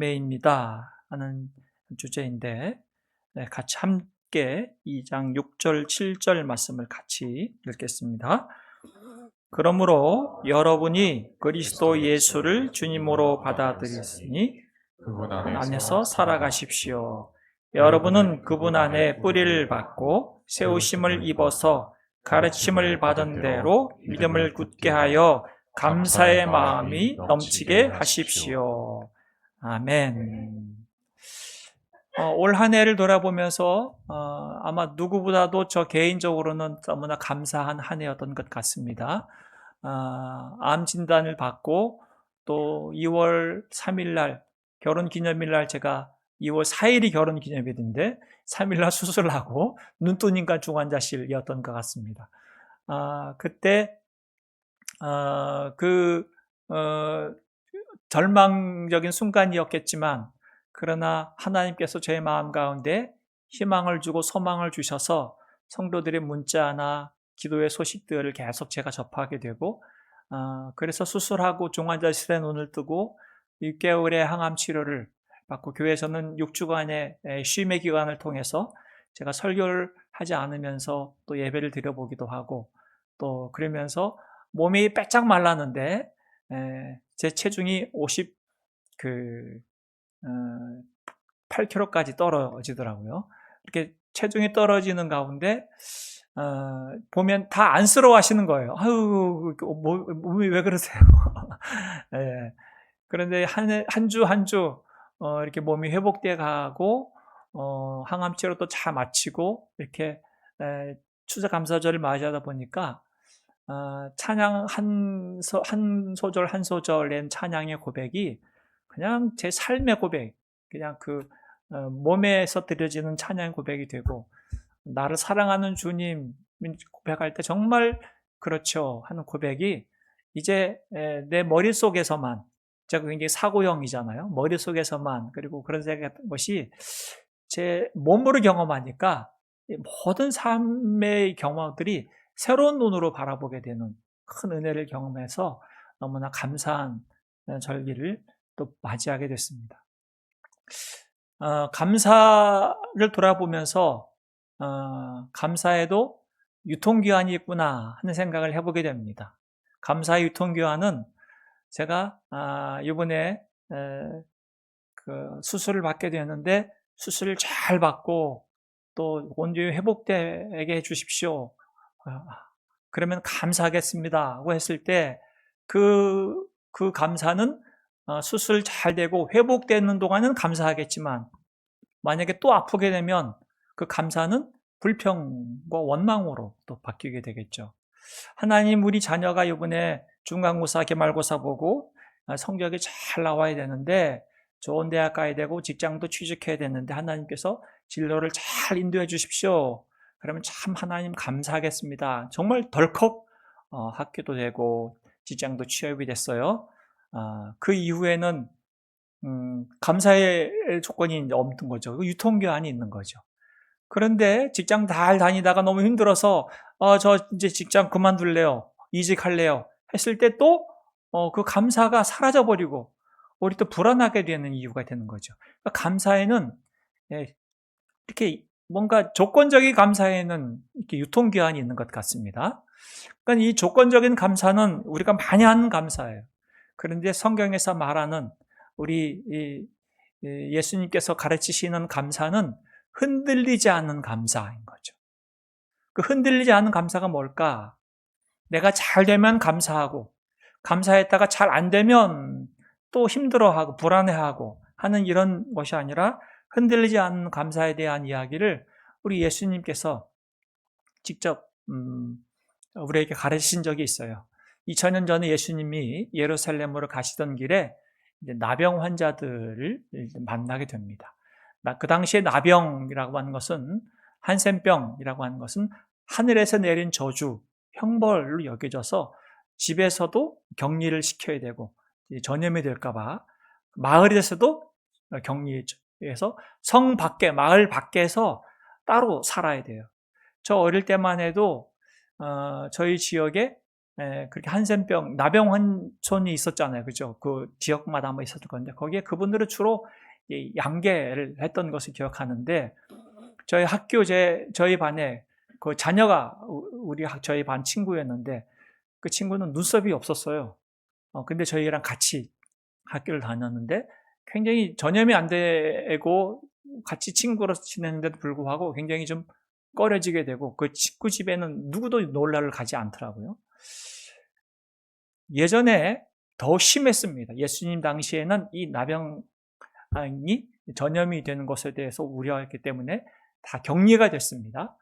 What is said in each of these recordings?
열매입니다 하는 주제인데, 같이 함께 2장 6절 7절 말씀을 같이 읽겠습니다. 그러므로 여러분이 그리스도 예수를 주님으로 받아들였으니 그분 안에서 살아가십시오. 여러분은 그분 안에 뿌리를 받고 세우심을 입어서 가르침을 받은 대로 믿음을 굳게 하여 감사의 마음이 넘치게 하십시오. 아멘. 올 한 해를 돌아보면서 아마 누구보다도 저 개인적으로는 너무나 감사한 한 해였던 것 같습니다. 암 진단을 받고 또 2월 3일 날 결혼기념일 날, 제가 2월 4일이 결혼기념일인데 3일 날 수술을 하고 눈뜨니까 중환자실이었던 것 같습니다. 그때 절망적인 순간이었겠지만, 그러나 하나님께서 제 마음 가운데 희망을 주고 소망을 주셔서 성도들의 문자나 기도의 소식들을 계속 제가 접하게 되고, 그래서 수술하고 중환자실에 눈을 뜨고 6개월의 항암 치료를 받고, 교회에서는 6주간의 쉼의 기간을 통해서 제가 설교를 하지 않으면서 또 예배를 드려보기도 하고, 또 그러면서 몸이 빼짝 말랐는데 제 체중이 8kg까지 떨어지더라고요. 이렇게 체중이 떨어지는 가운데 보면 다 안쓰러워 하시는 거예요. 아유, 몸이 왜 그러세요? 네. 그런데 한 주 한 주 이렇게 몸이 회복돼 가고 항암 치료도 잘 마치고 이렇게 추수감사절을 맞이하다 보니까 찬양 한 소절 한 소절 낸 찬양의 고백이 그냥 제 삶의 고백, 그냥 몸에서 드려지는 찬양의 고백이 되고, 나를 사랑하는 주님 고백할 때 정말 그렇죠 하는 고백이 이제 내 머릿속에서만, 제가 굉장히 사고형이잖아요. 머릿속에서만, 그리고 그런 생각했던 것이 제 몸으로 경험하니까 모든 삶의 경험들이 새로운 눈으로 바라보게 되는 큰 은혜를 경험해서 너무나 감사한 절기를 또 맞이하게 됐습니다. 감사를 돌아보면서 감사에도 유통기한이 있구나 하는 생각을 해보게 됩니다. 감사의 유통기한은 제가 이번에 수술을 받게 되었는데, 수술을 잘 받고 또 온전히 회복되게 해주십시오, 그러면 감사하겠습니다 하고 했을 때 그 감사는 수술 잘 되고 회복되는 동안은 감사하겠지만, 만약에 또 아프게 되면 그 감사는 불평과 원망으로 또 바뀌게 되겠죠. 하나님, 우리 자녀가 이번에 중간고사, 기말고사 보고 성적이 잘 나와야 되는데, 좋은 대학 가야 되고 직장도 취직해야 되는데 하나님께서 진로를 잘 인도해 주십시오. 그러면 참 하나님 감사하겠습니다. 정말 덜컥 학교도 되고 직장도 취업이 됐어요. 그 이후에는 감사의 조건이 없는 거죠. 유통기한이 있는 거죠. 그런데 직장 잘 다니다가 너무 힘들어서 저 이제 직장 그만둘래요, 이직할래요 했을 때 또 그 감사가 사라져버리고 우리 또 불안하게 되는 이유가 되는 거죠. 그러니까 감사에는 이렇게 뭔가 조건적인 감사에는 이렇게 유통기한이 있는 것 같습니다. 그러니까 이 조건적인 감사는 우리가 많이 하는 감사예요. 그런데 성경에서 말하는 우리 예수님께서 가르치시는 감사는 흔들리지 않는 감사인 거죠. 그 흔들리지 않는 감사가 뭘까? 내가 잘 되면 감사하고, 감사했다가 잘 안 되면 또 힘들어하고 불안해하고 하는 이런 것이 아니라, 흔들리지 않는 감사에 대한 이야기를 우리 예수님께서 직접 우리에게 가르치신 적이 있어요. 2000년 전에 예수님이 예루살렘으로 가시던 길에 이제 나병 환자들을 만나게 됩니다. 그 당시에 나병이라고 하는 것은, 한센병이라고 하는 것은 하늘에서 내린 저주, 형벌로 여겨져서 집에서도 격리를 시켜야 되고 전염이 될까봐 마을에서도 격리해서 성 밖에, 마을 밖에서 따로 살아야 돼요. 저 어릴 때만 해도 저희 지역에 그렇게 한센병, 나병환촌이 있었잖아요. 그죠? 그 지역마다 한번 있었을 건데, 거기에 그분들은 주로 이 양계를 했던 것을 기억하는데, 저희 학교, 저희 반에 그 자녀가 저희 반 친구였는데, 그 친구는 눈썹이 없었어요. 근데 저희랑 같이 학교를 다녔는데, 굉장히 전염이 안 되고, 같이 친구로 지냈는데도 불구하고 굉장히 좀 꺼려지게 되고, 그 친구 집에는 누구도 놀러를 가지 않더라고요. 예전에 더 심했습니다. 예수님 당시에는 이 나병이 전염이 되는 것에 대해서 우려했기 때문에 다 격리가 됐습니다.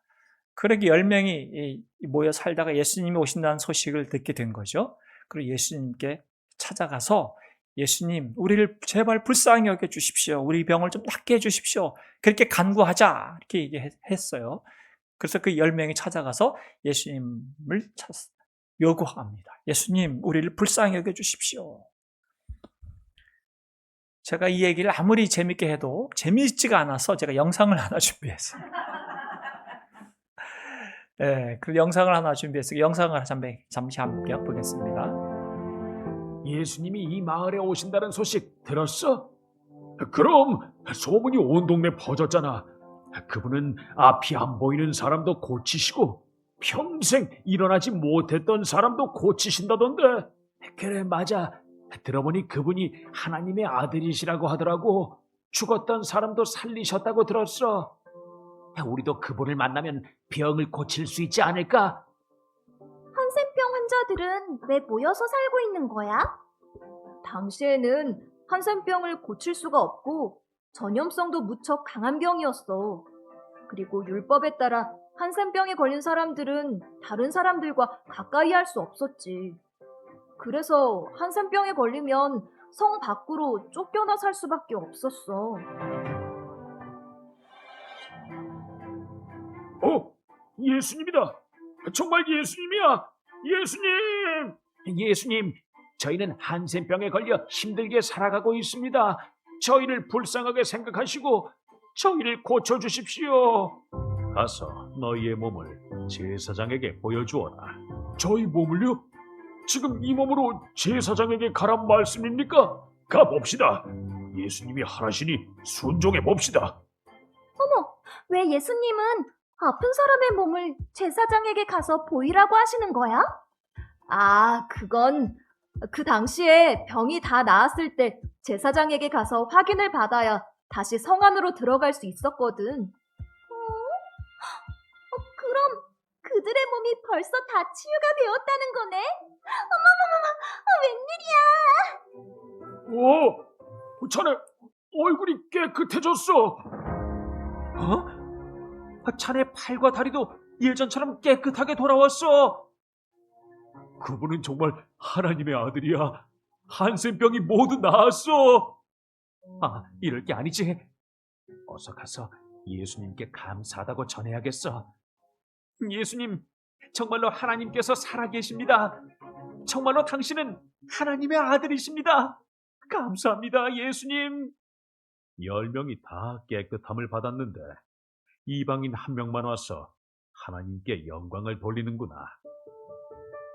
그렇게 10명이 모여 살다가 예수님이 오신다는 소식을 듣게 된 거죠. 그리고 예수님께 찾아가서 예수님, 우리를 제발 불쌍히 여겨 주십시오. 우리 병을 좀 낫게 해 주십시오. 그렇게 간구하자. 이렇게 얘기했어요. 그래서 그 10명이 찾아가서 예수님을 요구합니다. 예수님, 우리를 불쌍히 여겨 주십시오. 제가 이 얘기를 아무리 재밌게 해도 재미있지가 않아서 제가 영상을 하나 준비했어요. 그 영상을 하나 준비했어요. 영상을 잠시 함께 보겠습니다. 예수님이 이 마을에 오신다는 소식 들었어? 그럼 소문이 온 동네 퍼졌잖아. 그분은 앞이 안 보이는 사람도 고치시고 평생 일어나지 못했던 사람도 고치신다던데. 그래, 맞아. 들어보니 그분이 하나님의 아들이시라고 하더라고. 죽었던 사람도 살리셨다고 들었어. 우리도 그분을 만나면 병을 고칠 수 있지 않을까? 한센병 환자들은 왜 모여서 살고 있는 거야? 당시에는 한센병을 고칠 수가 없고 전염성도 무척 강한 병이었어. 그리고 율법에 따라 한센병에 걸린 사람들은 다른 사람들과 가까이 할 수 없었지. 그래서 한센병에 걸리면 성 밖으로 쫓겨나 살 수밖에 없었어. 예수님이다. 정말 예수님이야. 예수님, 저희는 한센병에 걸려 힘들게 살아가고 있습니다. 저희를 불쌍하게 생각하시고 저희를 고쳐주십시오. 가서 너희의 몸을 제사장에게 보여주어라. 저희 몸을요? 지금 이 몸으로 제사장에게 가란 말씀입니까? 가봅시다. 예수님이 하라시니 순종해 봅시다. 어머, 왜 예수님은 아픈 사람의 몸을 제사장에게 가서 보이라고 하시는 거야? 아, 그건 그 당시에 병이 다 나았을 때 제사장에게 가서 확인을 받아야 다시 성 안으로 들어갈 수 있었거든. 그럼 그들의 몸이 벌써 다 치유가 되었다는 거네? 어머머머머, 웬일이야? 자네 얼굴이 깨끗해졌어. 자네 팔과 다리도 예전처럼 깨끗하게 돌아왔어. 그분은 정말 하나님의 아들이야. 한센병이 모두 나았어. 이럴 게 아니지. 어서 가서 예수님께 감사하다고 전해야겠어. 예수님, 정말로 하나님께서 살아계십니다. 정말로 당신은 하나님의 아들이십니다. 감사합니다, 예수님. 10명이 다 깨끗함을 받았는데 이방인 1명만 와서 하나님께 영광을 돌리는구나.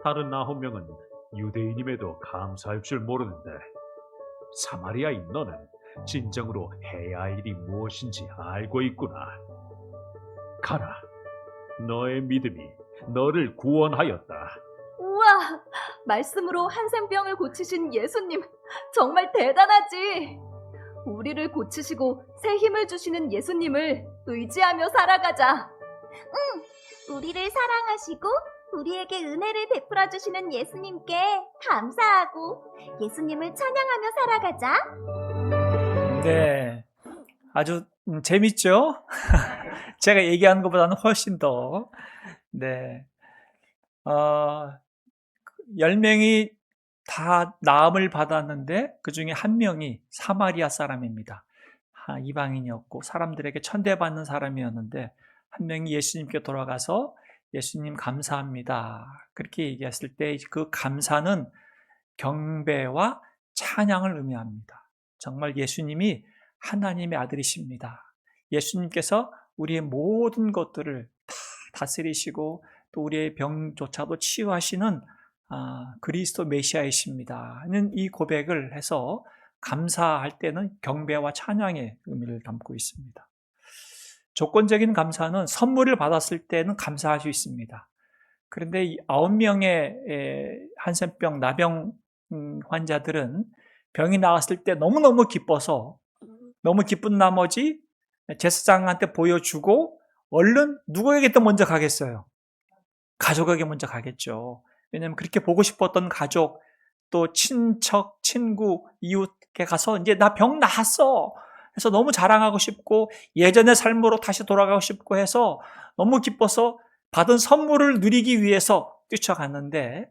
다른 9명은 유대인임에도 감사할 줄 모르는데 사마리아인 너는 진정으로 해야 할 일이 무엇인지 알고 있구나. 가라. 너의 믿음이 너를 구원하였다. 우와, 말씀으로 한센병을 고치신 예수님, 정말 대단하지. 우리를 고치시고 새 힘을 주시는 예수님을 의지하며 살아가자. 우리를 사랑하시고 우리에게 은혜를 베풀어 주시는 예수님께 감사하고 예수님을 찬양하며 살아가자. 네, 아주 재밌죠? 제가 얘기하는 것보다는 훨씬 더. 네, 10명이 다 나음을 받았는데 그 중에 1명이 사마리아 사람입니다. 이방인이었고 사람들에게 천대받는 사람이었는데 1명이 예수님께 돌아가서 예수님 감사합니다. 그렇게 얘기했을 때 그 감사는 경배와 찬양을 의미합니다. 정말 예수님이 하나님의 아들이십니다. 예수님께서 우리의 모든 것들을 다 다스리시고 또 우리의 병조차도 치유하시는 그리스도 메시아이십니다 하는 이 고백을 해서 감사할 때는 경배와 찬양의 의미를 담고 있습니다. 조건적인 감사는 선물을 받았을 때는 감사할 수 있습니다. 그런데 이 9명의 한센병 나병 환자들은 병이 나았을 때 너무너무 기뻐서 너무 기쁜 나머지 제사장한테 보여주고 얼른 누구에게 또 먼저 가겠어요? 가족에게 먼저 가겠죠. 왜냐하면 그렇게 보고 싶었던 가족, 또 친척, 친구, 이웃에 가서 이제 나 병 나았어 해서 너무 자랑하고 싶고 예전의 삶으로 다시 돌아가고 싶고 해서 너무 기뻐서 받은 선물을 누리기 위해서 뛰쳐갔는데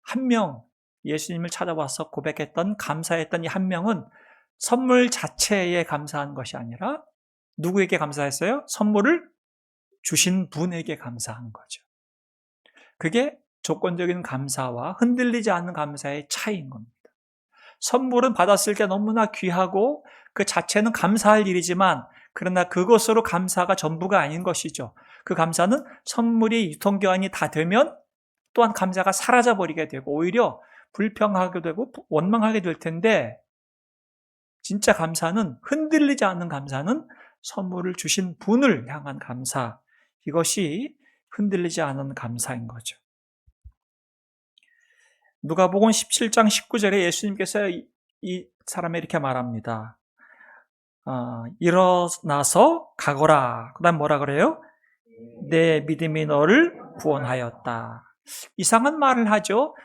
한 명, 예수님을 찾아와서 고백했던 감사했던 이 한 명은 선물 자체에 감사한 것이 아니라 누구에게 감사했어요? 선물을 주신 분에게 감사한 거죠. 그게 조건적인 감사와 흔들리지 않는 감사의 차이인 겁니다. 선물은 받았을 때 너무나 귀하고 그 자체는 감사할 일이지만 그러나 그것으로 감사가 전부가 아닌 것이죠. 그 감사는 선물이 유통기한이 다 되면 또한 감사가 사라져버리게 되고 오히려 불평하게 되고 원망하게 될 텐데 진짜 감사는 흔들리지 않는 감사는 선물을 주신 분을 향한 감사, 이것이 흔들리지 않은 감사인 거죠. 누가복음 17장 19절에 예수님께서 이 사람에 이렇게 말합니다. 일어나서 가거라. 그 다음 뭐라 그래요? 내 믿음이 너를 구원하였다. 이상한 말을 하죠.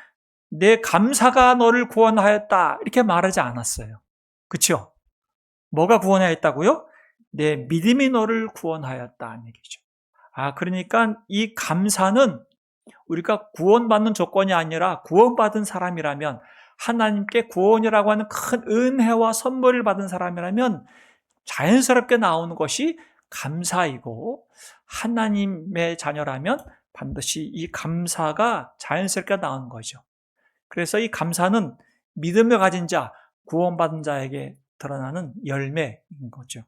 내 감사가 너를 구원하였다. 이렇게 말하지 않았어요. 그렇죠? 뭐가 구원하였다고요? 내 믿음이 너를 구원하였다는 얘기죠. 그러니까 이 감사는 우리가 구원받는 조건이 아니라 구원받은 사람이라면 하나님께 구원이라고 하는 큰 은혜와 선물을 받은 사람이라면 자연스럽게 나오는 것이 감사이고 하나님의 자녀라면 반드시 이 감사가 자연스럽게 나오는 거죠. 그래서 이 감사는 믿음을 가진 자, 구원받은 자에게 드러나는 열매인 거죠.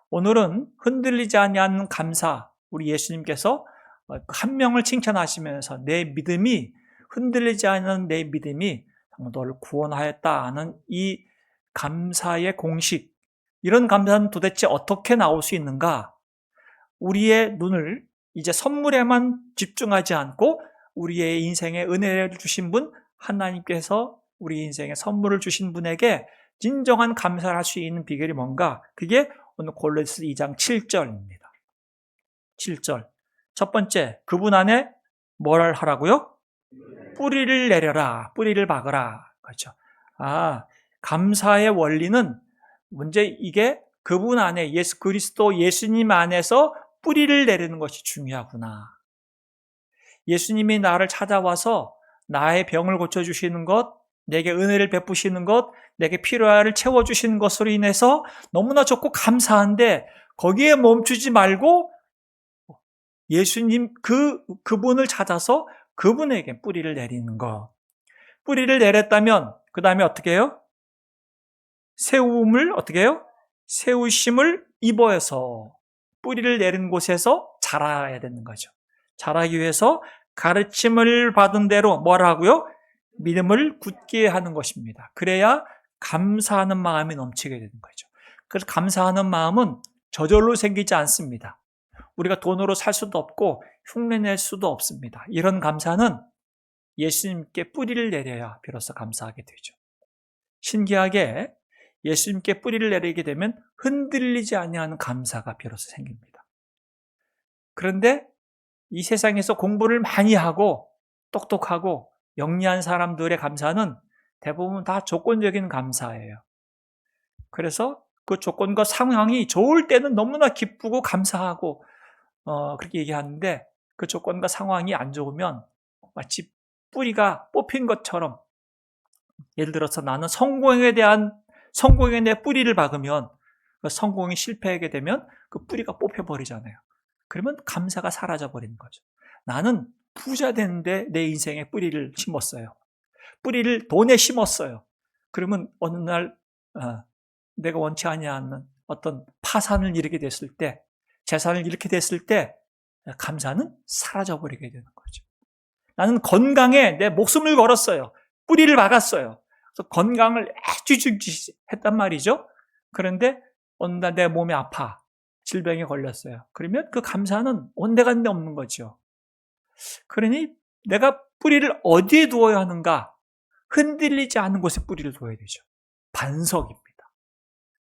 오늘은 흔들리지 않는 감사, 우리 예수님께서 한 명을 칭찬하시면서 내 믿음이 흔들리지 않는 내 믿음이 너를 구원하였다 하는 이 감사의 공식, 이런 감사는 도대체 어떻게 나올 수 있는가? 우리의 눈을 이제 선물에만 집중하지 않고 우리의 인생에 은혜를 주신 분, 하나님께서 우리 인생에 선물을 주신 분에게 진정한 감사를 할 수 있는 비결이 뭔가? 그게 오늘 골로새 2장 7절입니다. 7절. 첫 번째, 그분 안에 뭘 하라고요? 뿌리를 내려라. 뿌리를 박으라. 그렇죠. 감사의 원리는 문제 이게 그분 안에 예수 그리스도 예수님 안에서 뿌리를 내리는 것이 중요하구나. 예수님이 나를 찾아와서 나의 병을 고쳐주시는 것, 내게 은혜를 베푸시는 것, 내게 필요를 채워주시는 것으로 인해서 너무나 좋고 감사한데 거기에 멈추지 말고 예수님 그분을 찾아서 그분에게 뿌리를 내리는 것. 뿌리를 내렸다면 그 다음에 어떻게 해요? 세움을 어떻게 해요? 세우심을 입어서 뿌리를 내린 곳에서 자라야 되는 거죠. 자라기 위해서 가르침을 받은 대로 뭐라고요? 믿음을 굳게 하는 것입니다. 그래야 감사하는 마음이 넘치게 되는 거죠. 그래서 감사하는 마음은 저절로 생기지 않습니다. 우리가 돈으로 살 수도 없고 흉내낼 수도 없습니다. 이런 감사는 예수님께 뿌리를 내려야 비로소 감사하게 되죠. 신기하게 예수님께 뿌리를 내리게 되면 흔들리지 아니하는 감사가 비로소 생깁니다. 그런데 이 세상에서 공부를 많이 하고 똑똑하고 영리한 사람들의 감사는 대부분 다 조건적인 감사예요. 그래서 그 조건과 상황이 좋을 때는 너무나 기쁘고 감사하고 그렇게 얘기하는데 그 조건과 상황이 안 좋으면 마치 뿌리가 뽑힌 것처럼, 예를 들어서 나는 성공에 내 뿌리를 박으면 그 성공이 실패하게 되면 그 뿌리가 뽑혀버리잖아요. 그러면 감사가 사라져버리는 거죠. 나는 부자 되는데 내 인생에 뿌리를 심었어요. 뿌리를 돈에 심었어요. 그러면 어느 날 내가 원치 아니하는 어떤 파산을 일으키게 됐을 때, 재산을 잃게 됐을 때 감사는 사라져버리게 되는 거죠. 나는 건강에 내 목숨을 걸었어요. 뿌리를 박았어요. 그래서 건강을 아주 중시했단 말이죠. 그런데 어느 날 내 몸이 아파. 질병에 걸렸어요. 그러면 그 감사는 온데간데 없는 거죠. 그러니 내가 뿌리를 어디에 두어야 하는가? 흔들리지 않은 곳에 뿌리를 두어야 되죠. 반석입니다.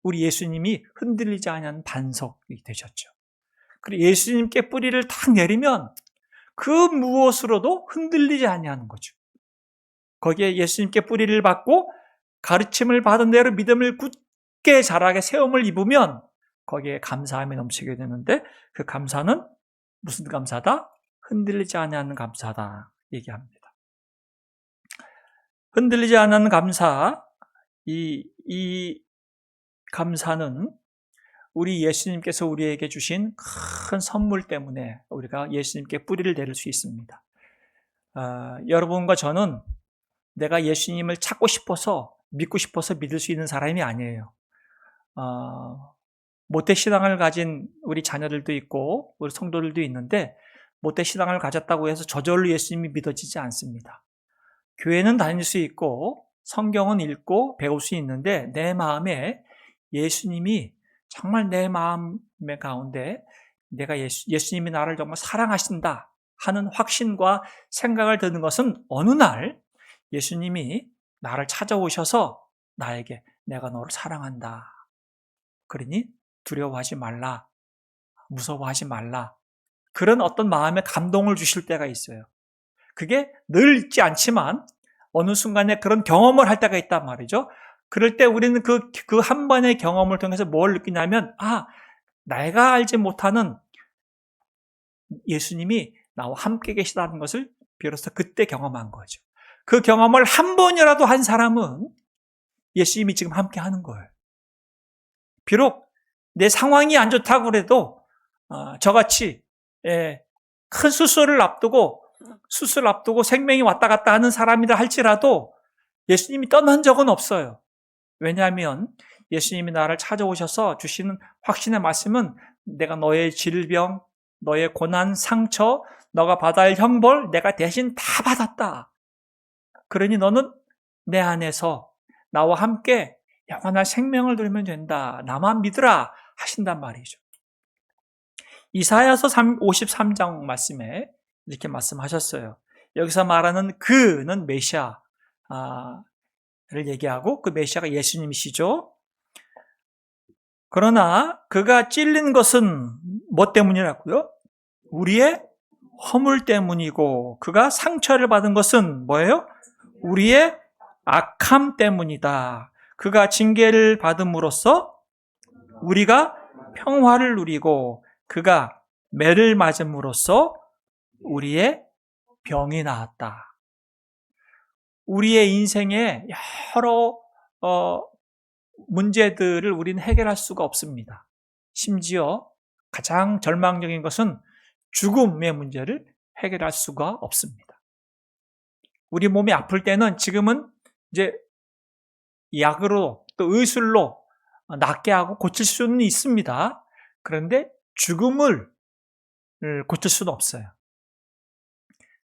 우리 예수님이 흔들리지 않은 반석이 되셨죠. 그리고 예수님께 뿌리를 탁 내리면 그 무엇으로도 흔들리지 아니하는 거죠. 거기에 예수님께 뿌리를 받고 가르침을 받은 대로 믿음을 굳게 자라게 세움을 입으면 거기에 감사함이 넘치게 되는데 그 감사는 무슨 감사다? 흔들리지 아니하는 감사다 얘기합니다. 흔들리지 않는 감사, 이 감사는 우리 예수님께서 우리에게 주신 큰 선물 때문에 우리가 예수님께 뿌리를 내릴 수 있습니다. 여러분과 저는 내가 예수님을 찾고 싶어서 믿고 싶어서 믿을 수 있는 사람이 아니에요. 모태신앙을 가진 우리 자녀들도 있고 우리 성도들도 있는데 모태신앙을 가졌다고 해서 저절로 예수님이 믿어지지 않습니다. 교회는 다닐 수 있고 성경은 읽고 배울 수 있는데 내 마음에 예수님이 정말 내 마음의 가운데 내가 예수님이 나를 정말 사랑하신다 하는 확신과 생각을 드는 것은 어느 날 예수님이 나를 찾아오셔서 나에게 내가 너를 사랑한다. 그러니 두려워하지 말라. 무서워하지 말라. 그런 어떤 마음의 감동을 주실 때가 있어요. 그게 늘 있지 않지만 어느 순간에 그런 경험을 할 때가 있단 말이죠. 그럴 때 우리는 그 한 번의 경험을 통해서 뭘 느끼냐면 내가 알지 못하는 예수님이 나와 함께 계시다는 것을 비로소 그때 경험한 거죠. 그 경험을 한 번이라도 한 사람은 예수님이 지금 함께 하는 거예요. 비록 내 상황이 안 좋다고 그래도 저같이 큰 수술을 앞두고 생명이 왔다 갔다 하는 사람이라 할지라도 예수님이 떠난 적은 없어요. 왜냐하면 예수님이 나를 찾아오셔서 주시는 확신의 말씀은 내가 너의 질병, 너의 고난, 상처, 너가 받아야 할 형벌 내가 대신 다 받았다. 그러니 너는 내 안에서 나와 함께 영원한 생명을 누리면 된다. 나만 믿으라 하신단 말이죠. 이사야서 53장 말씀에 이렇게 말씀하셨어요. 여기서 말하는 그는 메시아를 얘기하고 그 메시아가 예수님이시죠. 그러나 그가 찔린 것은 뭐 때문이라고요? 우리의 허물 때문이고 그가 상처를 받은 것은 뭐예요? 우리의 악함 때문이다. 그가 징계를 받음으로써 우리가 평화를 누리고 그가 매를 맞음으로써 우리의 병이 나았다. 우리의 인생에 여러 문제들을 우리는 해결할 수가 없습니다. 심지어 가장 절망적인 것은 죽음의 문제를 해결할 수가 없습니다. 우리 몸이 아플 때는 지금은 이제 약으로 또 의술로 낫게 하고 고칠 수는 있습니다. 그런데 죽음을 고칠 수는 없어요.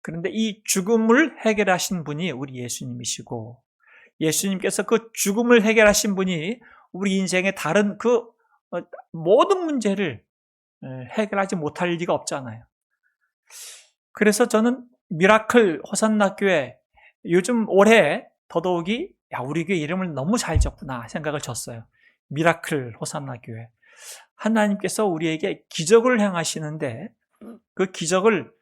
그런데 이 죽음을 해결하신 분이 우리 예수님이시고 예수님께서 그 죽음을 해결하신 분이 우리 인생의 다른 그 모든 문제를 해결하지 못할 리가 없잖아요. 그래서 저는 미라클 호산나 교회 요즘 올해 더더욱이 우리 교회 이름을 너무 잘 지었구나 생각을 졌어요. 미라클 호산나 교회. 하나님께서 우리에게 기적을 행하시는데 그 기적을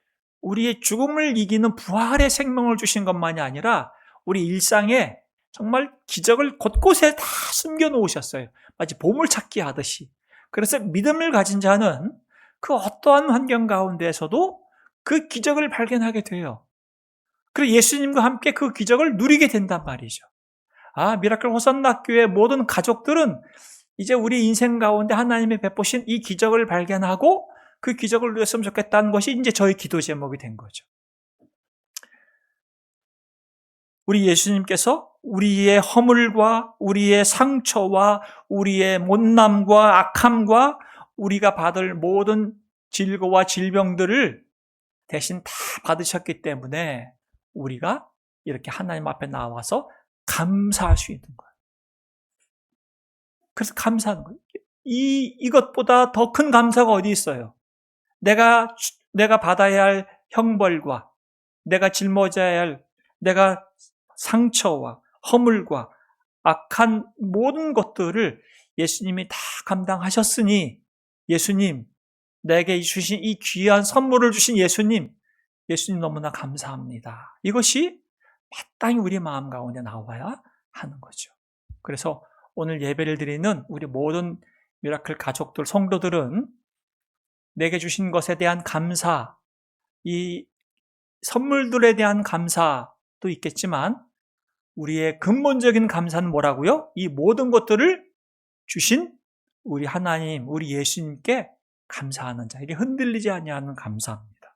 우리의 죽음을 이기는 부활의 생명을 주신 것만이 아니라 우리 일상에 정말 기적을 곳곳에 다 숨겨 놓으셨어요. 마치 보물찾기 하듯이. 그래서 믿음을 가진 자는 그 어떠한 환경 가운데에서도 그 기적을 발견하게 돼요. 그리고 예수님과 함께 그 기적을 누리게 된단 말이죠. 미라클 호산나 교회 모든 가족들은 이제 우리 인생 가운데 하나님이 베푸신 이 기적을 발견하고 그 기적을 누렸으면 좋겠다는 것이 이제 저희 기도 제목이 된 거죠. 우리 예수님께서 우리의 허물과 우리의 상처와 우리의 못남과 악함과 우리가 받을 모든 질고와 질병들을 대신 다 받으셨기 때문에 우리가 이렇게 하나님 앞에 나와서 감사할 수 있는 거예요. 그래서 감사하는 거예요. 이것보다 더 큰 감사가 어디 있어요? 내가 받아야 할 형벌과 내가 짊어져야 할 내가 상처와 허물과 악한 모든 것들을 예수님이 다 감당하셨으니 예수님, 내게 주신 이 귀한 선물을 주신 예수님 너무나 감사합니다. 이것이 마땅히 우리 마음 가운데 나와야 하는 거죠. 그래서 오늘 예배를 드리는 우리 모든 미라클 가족들, 성도들은 내게 주신 것에 대한 감사, 이 선물들에 대한 감사도 있겠지만 우리의 근본적인 감사는 뭐라고요? 이 모든 것들을 주신 우리 하나님, 우리 예수님께 감사하는 자, 이게 흔들리지 아니하는 감사입니다.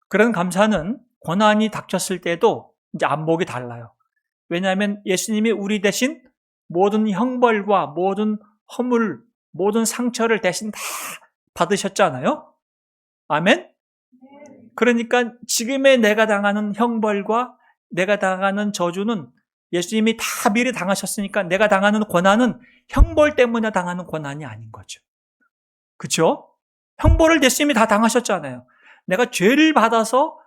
그런 감사는 고난이 닥쳤을 때도 이제 안목이 달라요. 왜냐하면 예수님이 우리 대신 모든 형벌과 모든 허물, 모든 상처를 대신 다 받으셨잖아요. 아멘? 그러니까 지금의 내가 당하는 형벌과 내가 당하는 저주는 예수님이 다 미리 당하셨으니까 내가 당하는 고난은 형벌 때문에 당하는 고난이 아닌 거죠. 그렇죠? 형벌을 예수님이 다 당하셨잖아요. 내가 죄를 받아서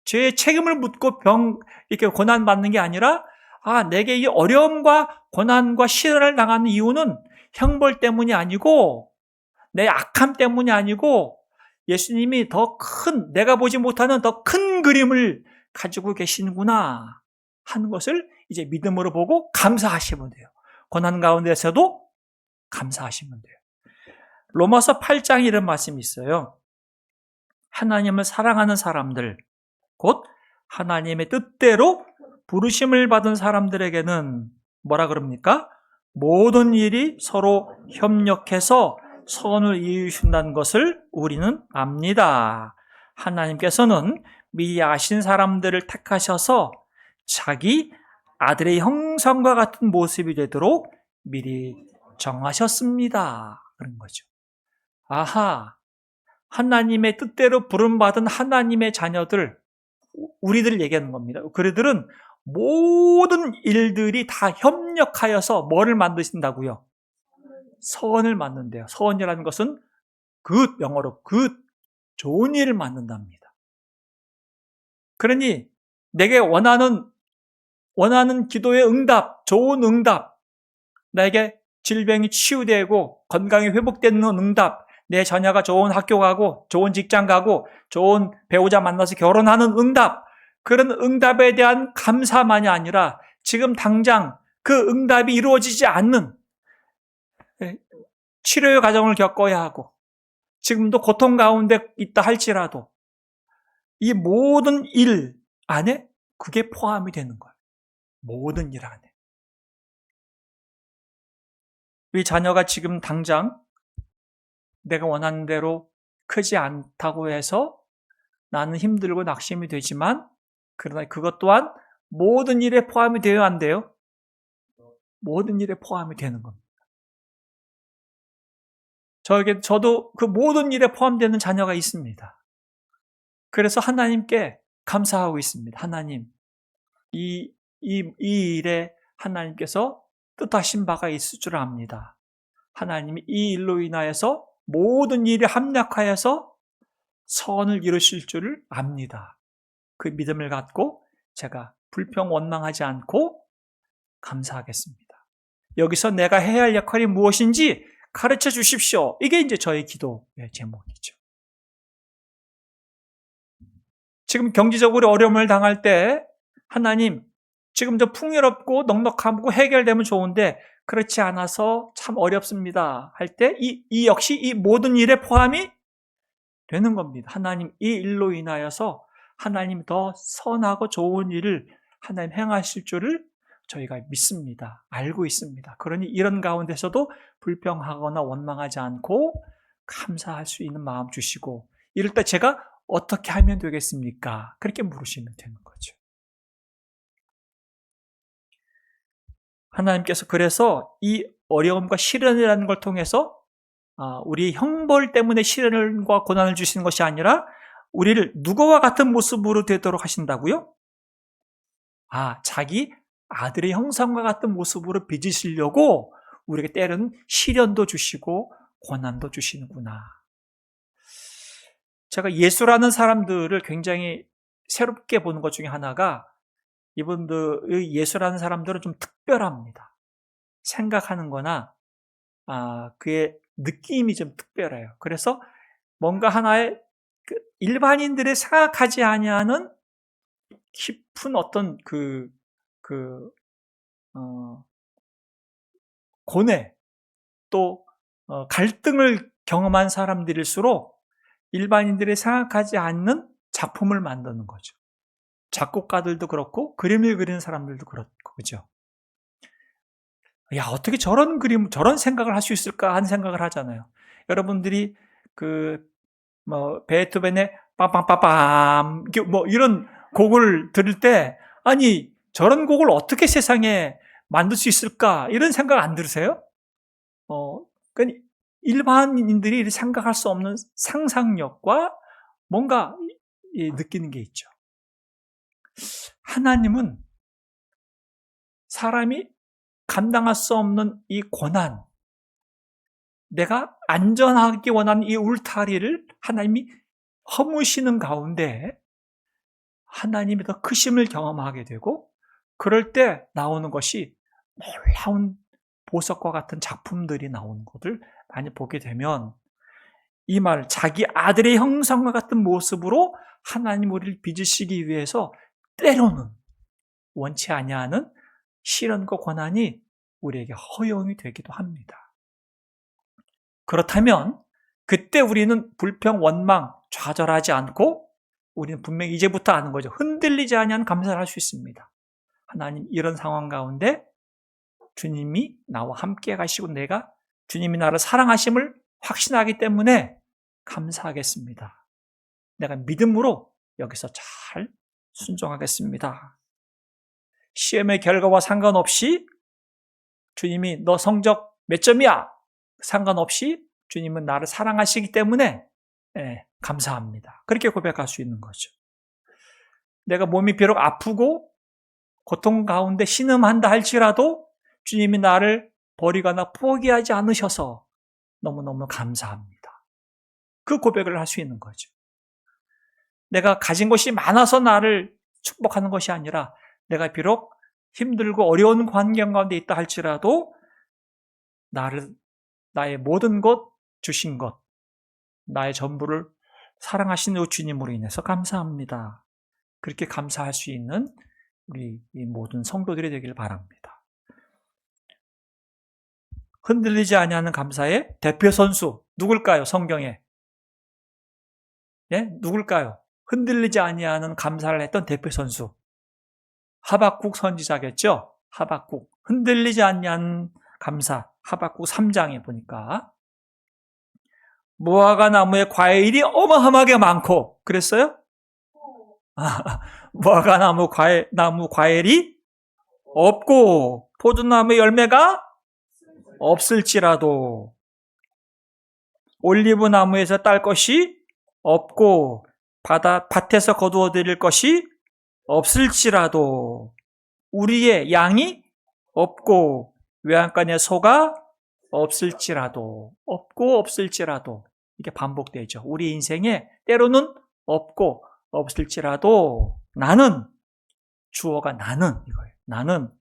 죄의 책임을 묻고 이렇게 고난 받는 게 아니라 내게 이 어려움과 고난과 시련을 당하는 이유는 형벌 때문이 아니고 내 악함 때문이 아니고 예수님이 내가 보지 못하는 더 큰 그림을 가지고 계시는구나 하는 것을 이제 믿음으로 보고 감사하시면 돼요. 고난 가운데서도 감사하시면 돼요. 로마서 8장에 이런 말씀이 있어요. 하나님을 사랑하는 사람들, 곧 하나님의 뜻대로 부르심을 받은 사람들에게는 뭐라 그럽니까? 모든 일이 서로 협력해서 선을 이루신다는 것을 우리는 압니다. 하나님께서는 미리 아신 사람들을 택하셔서 자기 아들의 형상과 같은 모습이 되도록 미리 정하셨습니다. 그런 거죠. 하나님의 뜻대로 부름받은 하나님의 자녀들, 우리들 얘기하는 겁니다. 그들은 모든 일들이 다 협력하여서 뭐를 만드신다고요? 선을 만든대요. 선이라는 것은 영어로 좋은 일을 만든답니다. 그러니 내게 원하는 기도의 응답, 좋은 응답, 나에게 질병이 치유되고 건강이 회복되는 응답, 내 자녀가 좋은 학교 가고 좋은 직장 가고 좋은 배우자 만나서 결혼하는 응답, 그런 응답에 대한 감사만이 아니라 지금 당장 그 응답이 이루어지지 않는 치료의 과정을 겪어야 하고 지금도 고통 가운데 있다 할지라도 이 모든 일 안에 그게 포함이 되는 거예요. 모든 일 안에. 우리 자녀가 지금 당장 내가 원하는 대로 크지 않다고 해서 나는 힘들고 낙심이 되지만 그러나 그것 또한 모든 일에 포함이 되어야 안 돼요? 모든 일에 포함이 되는 겁니다. 저도 그 모든 일에 포함되는 자녀가 있습니다. 그래서 하나님께 감사하고 있습니다. 하나님, 이 일에 하나님께서 뜻하신 바가 있을 줄 압니다. 하나님이 이 일로 인하여서 모든 일에 합력하여서 선을 이루실 줄을 압니다. 그 믿음을 갖고 제가 불평 원망하지 않고 감사하겠습니다. 여기서 내가 해야 할 역할이 무엇인지 가르쳐 주십시오. 이게 이제 저의 기도의 제목이죠. 지금 경제적으로 어려움을 당할 때 하나님, 지금 저 풍요롭고 넉넉하고 해결되면 좋은데 그렇지 않아서 참 어렵습니다 할 때 이 역시 이 모든 일에 포함이 되는 겁니다. 하나님, 이 일로 인하여서 하나님 더 선하고 좋은 일을 하나님 행하실 줄을 저희가 믿습니다. 알고 있습니다. 그러니 이런 가운데서도 불평하거나 원망하지 않고 감사할 수 있는 마음 주시고 이럴 때 제가 어떻게 하면 되겠습니까? 그렇게 물으시면 되는 거죠. 하나님께서 그래서 이 어려움과 시련이라는 걸 통해서 우리 형벌 때문에 시련과 고난을 주시는 것이 아니라 우리를 누구와 같은 모습으로 되도록 하신다고요? 자기 아들의 형상과 같은 모습으로 빚으시려고 우리에게 때로는 시련도 주시고 고난도 주시는구나. 제가 예수라는 사람들을 굉장히 새롭게 보는 것 중에 하나가 이분들의 예수라는 사람들은 좀 특별합니다. 생각하는 거나 그의 느낌이 좀 특별해요. 그래서 뭔가 하나의 일반인들이 생각하지 아니하는 깊은 어떤 고뇌 또 갈등을 경험한 사람들일수록 일반인들이 생각하지 않는 작품을 만드는 거죠. 작곡가들도 그렇고 그림을 그리는 사람들도 그렇고 그죠. 야, 어떻게 저런 그림, 저런 생각을 할 수 있을까 하는 생각을 하잖아요. 여러분들이 베토벤의 빰빰빰빰 이런 곡을 들을 때 아니 저런 곡을 어떻게 세상에 만들 수 있을까 이런 생각 안 들으세요? 그러니까 일반인들이 생각할 수 없는 상상력과 뭔가 느끼는 게 있죠. 하나님은 사람이 감당할 수 없는 이 고난, 내가 안전하기 원하는 이 울타리를 하나님이 허무시는 가운데 하나님의 더 크심을 경험하게 되고 그럴 때 나오는 것이 놀라운 보석과 같은 작품들이 나오는 것을 많이 보게 되면 이 말, 자기 아들의 형상과 같은 모습으로 하나님 우리를 빚으시기 위해서 때로는 원치 아니하는 시련과 고난이 우리에게 허용이 되기도 합니다. 그렇다면 그때 우리는 불평, 원망, 좌절하지 않고 우리는 분명히 이제부터 아는 거죠. 흔들리지 아니하는 감사를 할 수 있습니다. 하나님 이런 상황 가운데 주님이 나와 함께 가시고 내가 주님이 나를 사랑하심을 확신하기 때문에 감사하겠습니다. 내가 믿음으로 여기서 잘 순종하겠습니다. 시험의 결과와 상관없이 주님이 너 성적 몇 점이야? 상관없이 주님은 나를 사랑하시기 때문에 감사합니다. 그렇게 고백할 수 있는 거죠. 내가 몸이 비록 아프고 고통 가운데 신음한다 할지라도 주님이 나를 버리거나 포기하지 않으셔서 너무너무 감사합니다. 그 고백을 할 수 있는 거죠. 내가 가진 것이 많아서 나를 축복하는 것이 아니라 내가 비록 힘들고 어려운 환경 가운데 있다 할지라도 나의 모든 것 주신 것, 나의 전부를 사랑하신 주님으로 인해서 감사합니다. 그렇게 감사할 수 있는 우리 이 모든 성도들이 되길 바랍니다. 흔들리지 아니하는 감사의 대표 선수 누굴까요? 성경에 누굴까요? 흔들리지 아니하는 감사를 했던 대표 선수 하박국 선지자겠죠? 하박국 흔들리지 아니하는 감사 하박국 3장에 보니까 무화과 나무의 과일이 어마어마하게 많고 그랬어요? 무화과 나무 과일이 없고 포도나무 열매가 없을지라도 올리브 나무에서 딸 것이 없고 밭에서 거두어 드릴 것이 없을지라도 우리의 양이 없고 외양간에 소가 없을지라도 이게 반복되죠. 우리 인생에 때로는 없고 없을지라도 나는 주어가 나는 이거예요. 나는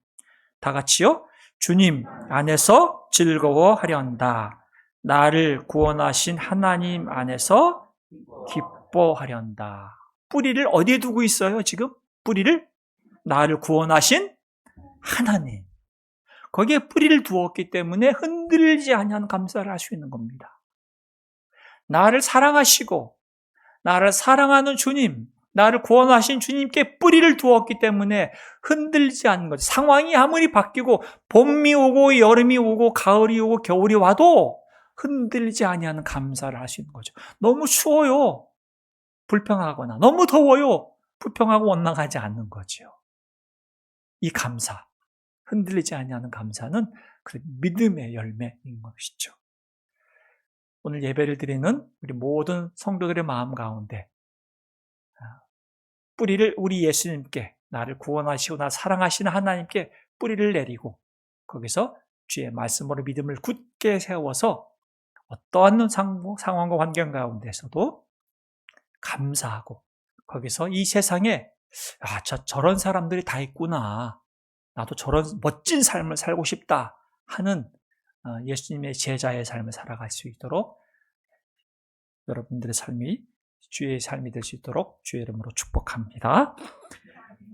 다 같이요. 주님 안에서 즐거워하련다. 나를 구원하신 하나님 안에서 기뻐하련다. 뿌리를 어디에 두고 있어요? 지금 뿌리를 나를 구원하신 하나님 거기에 뿌리를 두었기 때문에 흔들리지 아니하는 감사를 할 수 있는 겁니다. 나를 사랑하시고 나를 사랑하는 주님, 나를 구원하신 주님께 뿌리를 두었기 때문에 흔들리지 않는 거죠. 상황이 아무리 바뀌고 봄이 오고 여름이 오고 가을이 오고 겨울이 와도 흔들리지 아니하는 감사를 할 수 있는 거죠. 너무 추워요. 불평하거나 너무 더워요. 불평하고 원망하지 않는 거죠. 이 감사, 흔들리지 아니하는 감사는 그 믿음의 열매인 것이죠. 오늘 예배를 드리는 우리 모든 성도들의 마음 가운데 뿌리를 우리 예수님께, 나를 구원하시고 나 사랑하시는 하나님께 뿌리를 내리고 거기서 주의 말씀으로 믿음을 굳게 세워서 어떠한 상황과 환경 가운데서도 감사하고 거기서 이 세상에 저런 사람들이 다 있구나, 나도 저런 멋진 삶을 살고 싶다 하는 예수님의 제자의 삶을 살아갈 수 있도록 여러분들의 삶이 주의 삶이 될 수 있도록 주의 이름으로 축복합니다.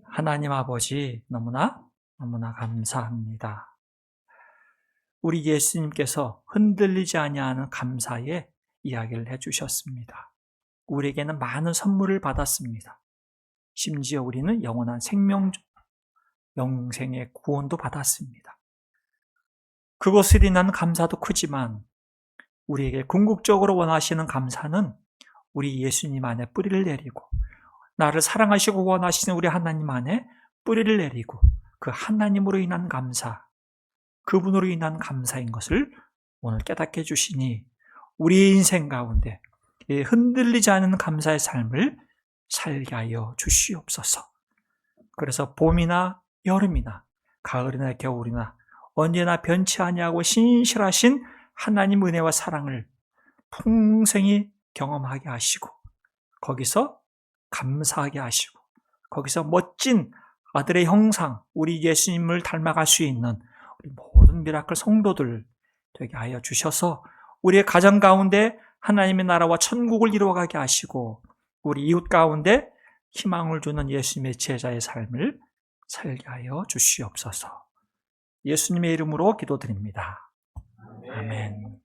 하나님 아버지, 너무나 감사합니다. 우리 예수님께서 흔들리지 아니하는 감사의 이야기를 해주셨습니다. 우리에게는 많은 선물을 받았습니다. 심지어 우리는 영원한 영생의 구원도 받았습니다. 그것을 인한 감사도 크지만 우리에게 궁극적으로 원하시는 감사는 우리 예수님 안에 뿌리를 내리고 나를 사랑하시고 원하시는 우리 하나님 안에 뿌리를 내리고 그 하나님으로 인한 감사, 그분으로 인한 감사인 것을 오늘 깨닫게 해주시니 우리의 인생 가운데 흔들리지 않는 감사의 삶을 살게 하여 주시옵소서. 그래서 봄이나 여름이나 가을이나 겨울이나 언제나 변치 아니하고 신실하신 하나님 은혜와 사랑을 풍성히 경험하게 하시고 거기서 감사하게 하시고 거기서 멋진 아들의 형상, 우리 예수님을 닮아갈 수 있는 우리 모든 미라클 성도들 되게 하여 주셔서 우리의 가정 가운데 하나님의 나라와 천국을 이루어가게 하시고 우리 이웃 가운데 희망을 주는 예수님의 제자의 삶을 살게 하여 주시옵소서. 예수님의 이름으로 기도드립니다. 아멘.